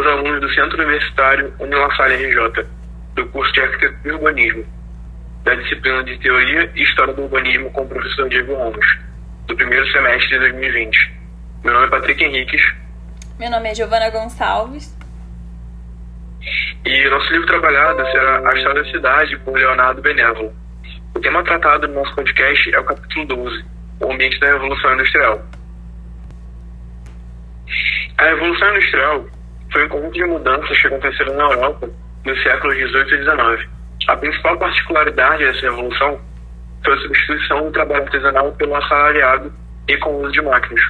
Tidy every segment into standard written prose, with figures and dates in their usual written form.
os alunos do Centro Universitário Unilassalle RJ, do curso de Arquitetura e Urbanismo, da disciplina de Teoria e História do Urbanismo com o professor Diego Ramos, do primeiro semestre de 2020. Meu nome é Patrick Henriques. Meu nome é Giovana Gonçalves. E nosso livro trabalhado será A História da Cidade, por Leonardo Benévolo. O tema tratado no nosso podcast é o capítulo 12, o ambiente da Revolução Industrial. A Revolução Industrial foi um conjunto de mudanças que aconteceram na Europa nos séculos XVIII e XIX. A principal particularidade dessa revolução foi a substituição do trabalho artesanal pelo assalariado e com o uso de máquinas.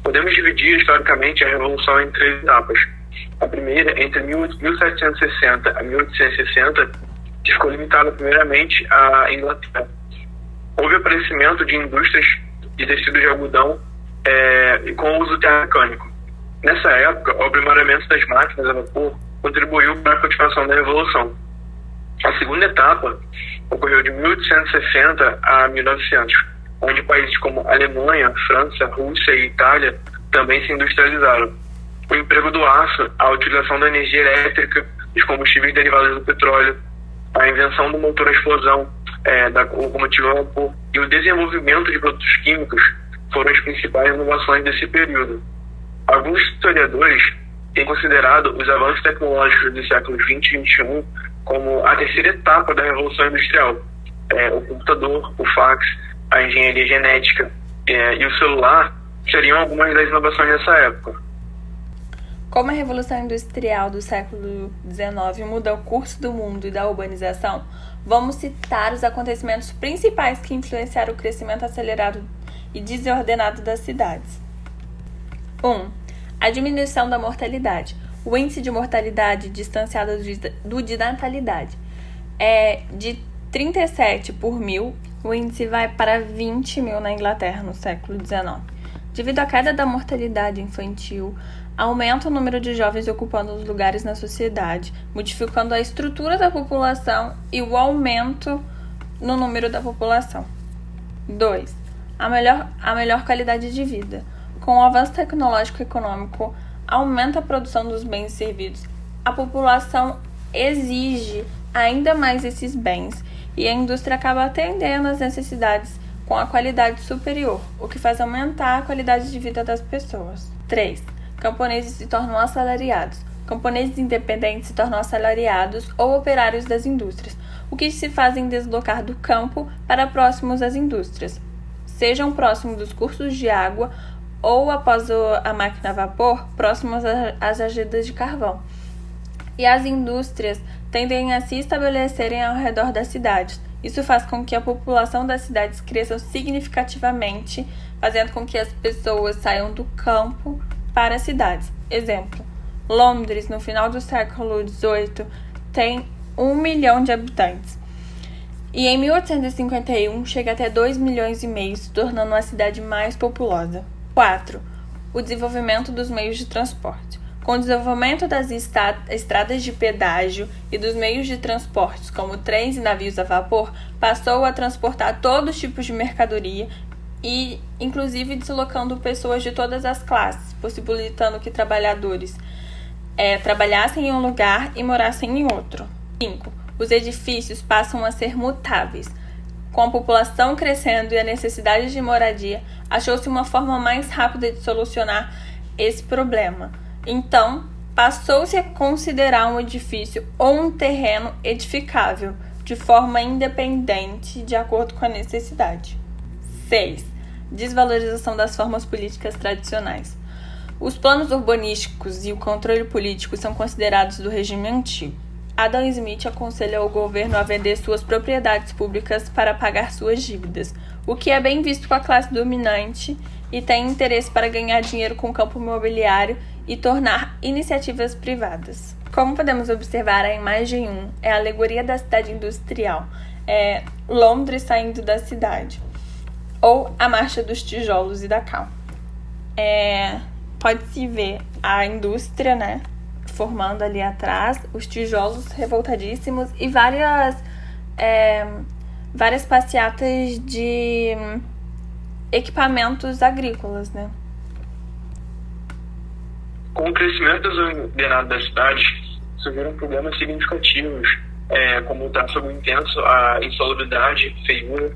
Podemos dividir historicamente a revolução em 3 etapas. A primeira, entre 1760 a 1860, que ficou limitada primeiramente à Inglaterra. Houve aparecimento de indústrias de tecido de algodão com o uso termomecânico. Nessa época, o aprimoramento das máquinas a vapor contribuiu para a continuação da Revolução. A segunda etapa ocorreu de 1860 a 1900, onde países como Alemanha, França, Rússia e Itália também se industrializaram. O emprego do aço, a utilização da energia elétrica, dos combustíveis derivados do petróleo, a invenção do motor a explosão, da locomotiva a vapor e o desenvolvimento de produtos químicos foram as principais inovações desse período. Alguns historiadores têm considerado os avanços tecnológicos dos séculos XX e XXI como a terceira etapa da Revolução Industrial. O computador, o fax, a engenharia genética e o celular seriam algumas das inovações dessa época. Como a Revolução Industrial do século XIX muda o curso do mundo e da urbanização, vamos citar os acontecimentos principais que influenciaram o crescimento acelerado e desordenado das cidades. 1. A diminuição da mortalidade. O índice de mortalidade distanciado do de natalidade é de 37 por mil, o índice vai para 20 mil na Inglaterra no século XIX. Devido à queda da mortalidade infantil, aumenta o número de jovens ocupando os lugares na sociedade, modificando a estrutura da população e o aumento no número da população. 2. A melhor qualidade de vida. Com o avanço tecnológico e econômico, aumenta a produção dos bens e serviços. A população exige ainda mais esses bens e a indústria acaba atendendo às necessidades com a qualidade superior, o que faz aumentar a qualidade de vida das pessoas. 3. Camponeses se tornam assalariados. Camponeses independentes se tornam assalariados ou operários das indústrias, o que se fazem deslocar do campo para próximos às indústrias, sejam próximos dos cursos de água ou após a máquina a vapor, próximos às agendas de carvão. E as indústrias tendem a se estabelecerem ao redor das cidades. Isso faz com que a população das cidades cresça significativamente, fazendo com que as pessoas saiam do campo para as cidades. Exemplo, Londres, no final do século XVIII, tem 1 milhão de habitantes. E em 1851 chega até 2,5 milhões, se tornando a cidade mais populosa. 4. O desenvolvimento dos meios de transporte. Com o desenvolvimento das estradas de pedágio e dos meios de transportes, como trens e navios a vapor, passou a transportar todos os tipos de mercadoria e, inclusive, deslocando pessoas de todas as classes, possibilitando que trabalhadores trabalhassem em um lugar e morassem em outro. 5. Os edifícios passam a ser mutáveis. Com a população crescendo e a necessidade de moradia, achou-se uma forma mais rápida de solucionar esse problema. Então, passou-se a considerar um edifício ou um terreno edificável, de forma independente, de acordo com a necessidade. 6. Desvalorização das formas políticas tradicionais. Os planos urbanísticos e o controle político são considerados do regime antigo. Adam Smith aconselha o governo a vender suas propriedades públicas para pagar suas dívidas, o que é bem visto com a classe dominante e tem interesse para ganhar dinheiro com o campo imobiliário e tornar iniciativas privadas. Como podemos observar, a imagem 1 é a alegoria da cidade industrial, Londres saindo da cidade, ou a marcha dos tijolos e da cal. Pode-se ver a indústria, formando ali atrás, os tijolos revoltadíssimos e várias passeatas de equipamentos agrícolas, Com o crescimento desordenado das cidades, surgiram problemas significativos, como o tráfego intenso, a insalubridade, feiura.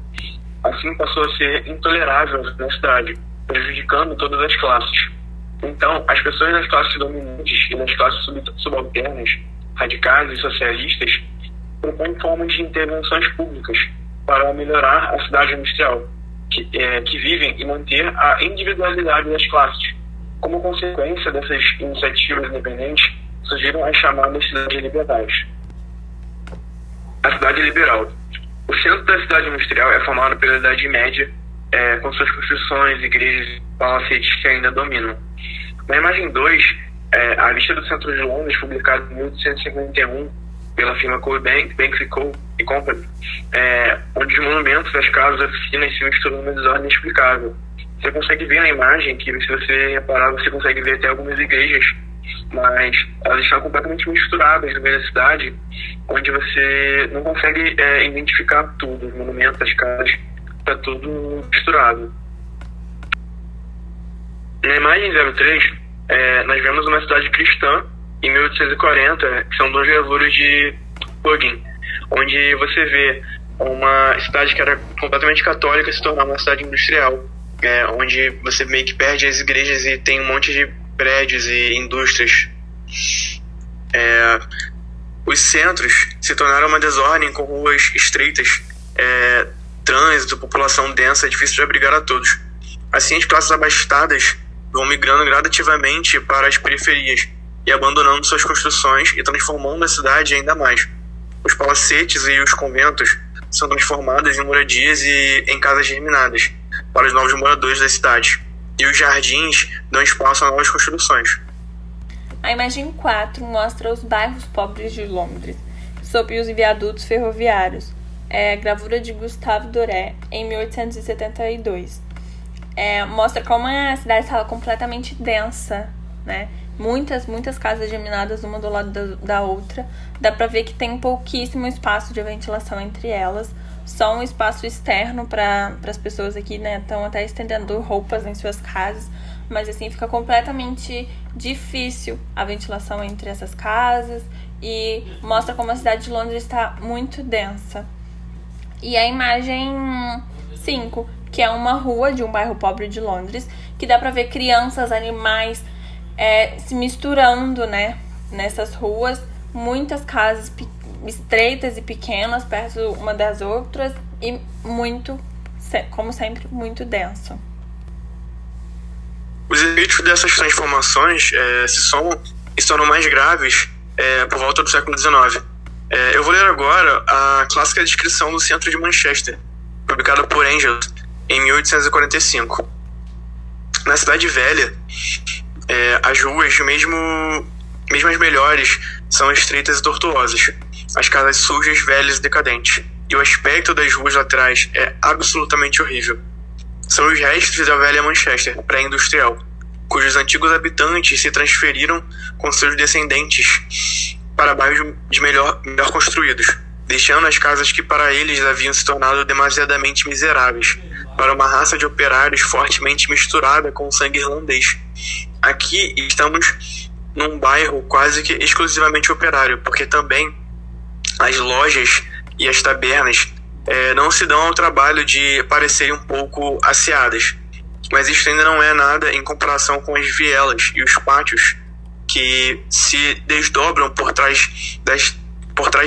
Assim passou a ser intolerável na cidade, prejudicando todas as classes. Então, as pessoas das classes dominantes e das classes subalternas, radicais e socialistas, propõem formas de intervenções públicas para melhorar a cidade industrial, que vivem e manter a individualidade das classes. Como consequência dessas iniciativas independentes, surgiram as chamadas cidades liberais. A cidade liberal. O centro da cidade industrial é formado pela Idade Média, com suas construções, igrejas e palacetes que ainda dominam. Na imagem 2, a lista do centro de Londres, publicada em 1851 pela firma Banks & Company, onde os monumentos, as casas, as oficinas se misturam numa desordem inexplicável. Você consegue ver na imagem que, se você reparar, você consegue ver até algumas igrejas, mas elas estão completamente misturadas no meio da cidade, onde você não consegue identificar tudo, os monumentos, as casas, está tudo misturado. Na imagem 03, nós vemos uma cidade cristã em 1840, que são 2 gravuras de Pugin, onde você vê uma cidade que era completamente católica se tornar uma cidade industrial, onde você meio que perde as igrejas e tem um monte de prédios e indústrias. Os centros se tornaram uma desordem com ruas estreitas, trânsito, população densa, difícil de abrigar a todos. Assim, as classes abastadas vão migrando gradativamente para as periferias e abandonando suas construções e transformando a cidade ainda mais. Os palacetes e os conventos são transformados em moradias e em casas germinadas para os novos moradores da cidade, e os jardins dão espaço a novas construções. A imagem 4 mostra os bairros pobres de Londres, sob os viadutos ferroviários. Gravura de Gustave Doré, em 1872. Mostra como a cidade estava completamente densa, né? Muitas casas geminadas uma do lado da outra. Dá pra ver que tem pouquíssimo espaço de ventilação entre elas. Só um espaço externo para as pessoas aqui, né? Estão até estendendo roupas em suas casas. Mas assim, fica completamente difícil a ventilação entre essas casas. E mostra como a cidade de Londres está muito densa. E a imagem 5, que é uma rua de um bairro pobre de Londres, que dá pra ver crianças, animais se misturando, né, nessas ruas. Muitas casas estreitas e pequenas perto uma das outras e muito, como sempre, muito denso. Os efeitos dessas transformações se somam e se tornam mais graves por volta do século XIX. Eu vou ler agora a clássica descrição do centro de Manchester, publicada por Engels em 1845. Na Cidade Velha, as ruas, mesmo as melhores, são estreitas e tortuosas. As casas sujas, velhas e decadentes. E o aspecto das ruas laterais é absolutamente horrível. São os restos da velha Manchester, pré-industrial, cujos antigos habitantes se transferiram com seus descendentes para bairros de melhor construídos, deixando as casas que para eles haviam se tornado demasiadamente miseráveis, para uma raça de operários fortemente misturada com o sangue irlandês. Aqui estamos num bairro quase que exclusivamente operário, porque também as lojas e as tabernas não se dão ao trabalho de parecerem um pouco asseadas. Mas isso ainda não é nada em comparação com as vielas e os pátios que se desdobram por trás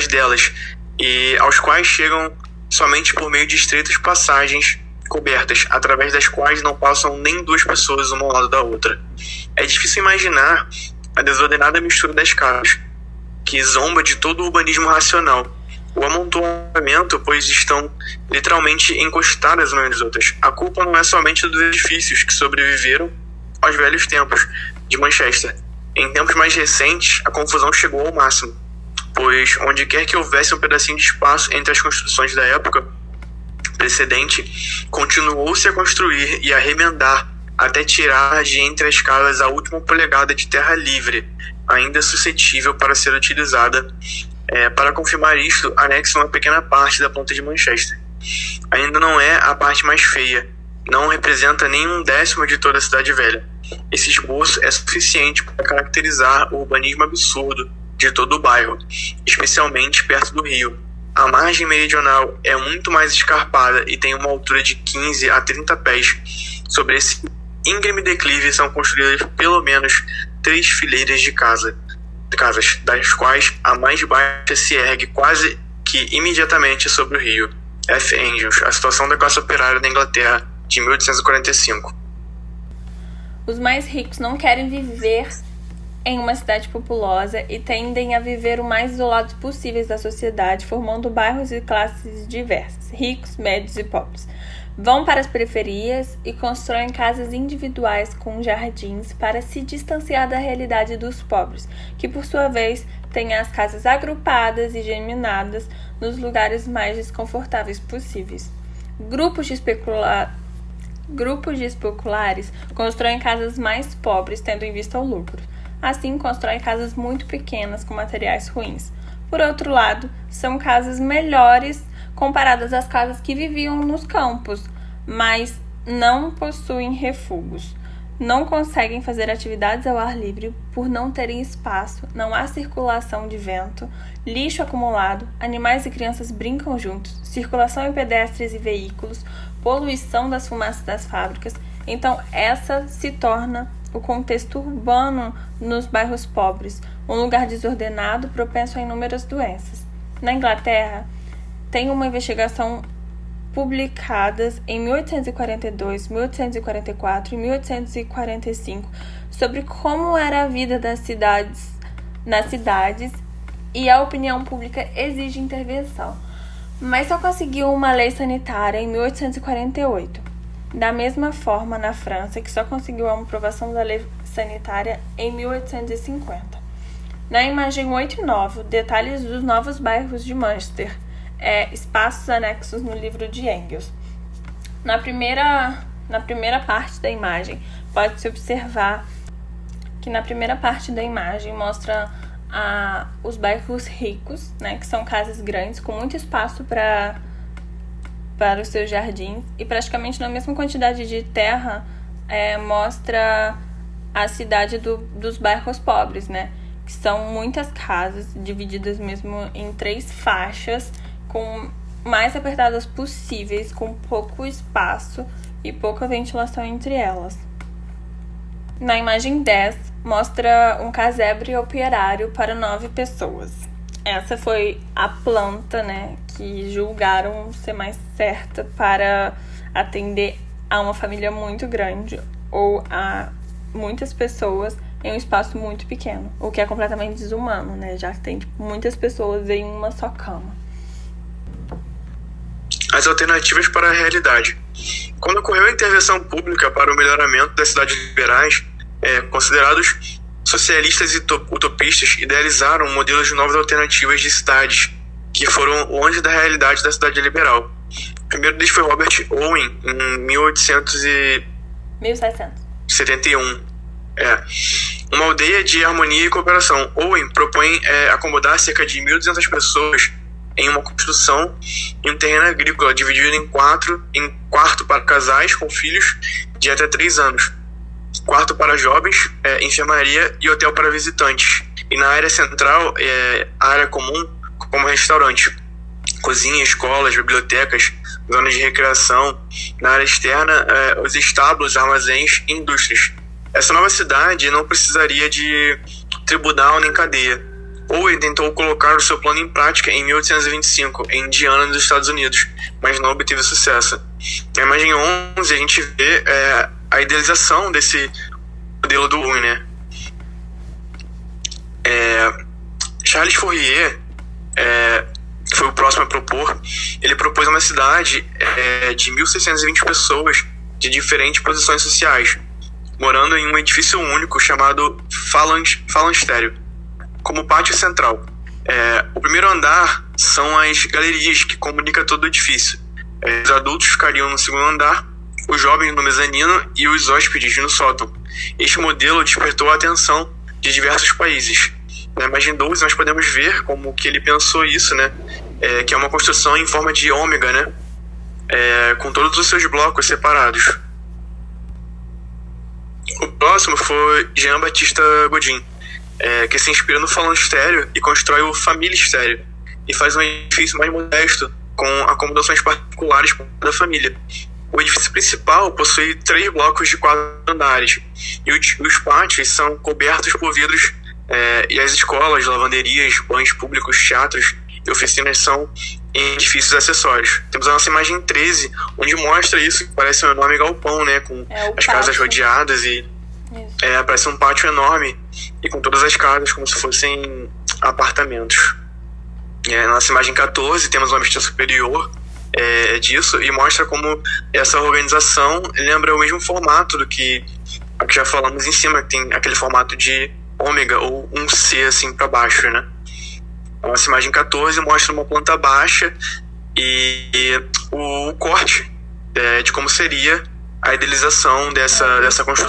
delas, e aos quais chegam somente por meio de estreitas passagens cobertas, através das quais não passam nem 2 pessoas uma ao lado da outra. É difícil imaginar a desordenada mistura das casas, que zomba de todo o urbanismo racional. O amontoamento, pois estão literalmente encostadas umas nas outras. A culpa não é somente dos edifícios que sobreviveram aos velhos tempos de Manchester. Em tempos mais recentes, a confusão chegou ao máximo, pois onde quer que houvesse um pedacinho de espaço entre as construções da época precedente, continuou-se a construir e a remendar até tirar de entre as casas a última polegada de terra livre, ainda suscetível para ser utilizada. Para confirmar isto, anexa uma pequena parte da planta de Manchester. Ainda não é a parte mais feia, não representa nem 1/10 de toda a Cidade Velha. esse esboço é suficiente para caracterizar o urbanismo absurdo de todo o bairro, especialmente perto do rio. A margem meridional é muito mais escarpada e tem uma altura de 15 a 30 pés. Sobre esse íngreme declive são construídas pelo menos 3 fileiras de casas, das quais a mais baixa se ergue quase que imediatamente sobre o rio. F. Engels, A Situação da Classe Operária na Inglaterra, de 1845. Os mais ricos não querem viver em uma cidade populosa e tendem a viver o mais isolados possíveis da sociedade, formando bairros e classes diversas, ricos, médios e pobres. Vão para as periferias e constroem casas individuais com jardins para se distanciar da realidade dos pobres, que por sua vez têm as casas agrupadas e geminadas nos lugares mais desconfortáveis possíveis. Grupos de especulares constroem casas mais pobres, tendo em vista o lucro. Assim, constroem casas muito pequenas com materiais ruins. Por outro lado, são casas melhores comparadas às casas que viviam nos campos, mas não possuem refugos. Não conseguem fazer atividades ao ar livre por não terem espaço, não há circulação de vento, lixo acumulado, animais e crianças brincam juntos, circulação em pedestres e veículos, poluição das fumaças das fábricas. Então, essa se torna o contexto urbano nos bairros pobres, um lugar desordenado propenso a inúmeras doenças. Na Inglaterra, tem uma investigação publicadas em 1842, 1844 e 1845 sobre como era a vida nas cidades e a opinião pública exige intervenção. Mas só conseguiu uma lei sanitária em 1848. Da mesma forma, na França, que só conseguiu a aprovação da lei sanitária em 1850. Na imagem 8 e 9, detalhes dos novos bairros de Manchester, espaços anexos no livro de Engels. Na primeira parte da imagem, pode-se observar que na primeira parte da imagem mostra os bairros ricos, né, que são casas grandes com muito espaço para os seus jardins, e praticamente na mesma quantidade de terra mostra a cidade dos bairros pobres, né? Que são muitas casas divididas mesmo em 3 faixas, com mais apertadas possíveis, com pouco espaço e pouca ventilação entre elas. Na imagem 10, mostra um casebre operário para 9 pessoas. Essa foi a planta, né, que julgaram ser mais certa para atender a uma família muito grande ou a muitas pessoas em um espaço muito pequeno, o que é completamente desumano, né, já que tem muitas pessoas em uma só cama. As alternativas para a realidade. Quando ocorreu a intervenção pública para o melhoramento das cidades liberais, considerados socialistas e utopistas utilizzaram modelos de novas alternativas de cidades que foram longe da realidade da cidade liberal. O primeiro deles foi Robert Owen, em 1771. Uma aldeia de harmonia e cooperação. Owen propõe acomodar cerca de 1.200 pessoas em uma construção em um terreno agrícola dividido em quarto para casais com filhos de até 3 anos, quarto para jovens, enfermaria e hotel para visitantes. E na área central, a área comum como restaurante, cozinha, escolas, bibliotecas, zonas de recreação. Na área externa, os estábulos, armazéns e indústrias. Essa nova cidade não precisaria de tribunal nem cadeia. Owen tentou colocar o seu plano em prática em 1825, em Indiana, nos Estados Unidos, mas não obteve sucesso. Na imagem 11, a gente vê a idealização desse modelo do Owen, né? Charles Fourier, que foi o próximo a propor, ele propôs uma cidade de 1.620 pessoas de diferentes posições sociais, morando em um edifício único chamado falanstério, como pátio central. O primeiro andar são as galerias que comunicam todo o edifício. Os adultos ficariam no segundo andar, os jovens no mezanino e os hóspedes no sótão. Este modelo despertou a atenção de diversos países. Na imagem 12 nós podemos ver como que ele pensou isso, né? Que é uma construção em forma de ômega, né? Com todos os seus blocos separados. O próximo foi Jean-Baptiste Godin, que se inspira no falante estéreo e constrói o família estéreo e faz um edifício mais modesto com acomodações particulares para cada família. O edifício principal possui 3 blocos de 4 andares e os pátios são cobertos por vidros, e as escolas, lavanderias, banhos públicos, teatros e oficinas são em edifícios acessórios. Temos a nossa imagem 13, onde mostra isso, que parece um enorme galpão, né, com as casas rodeadas e parece um pátio enorme e com todas as casas como se fossem apartamentos. Na nossa imagem 14 temos uma vista superior disso e mostra como essa organização lembra o mesmo formato do que a que já falamos em cima, que tem aquele formato de ômega ou um C assim para baixo, né? A nossa imagem 14 mostra uma planta baixa e o corte de como seria a idealização dessa construção.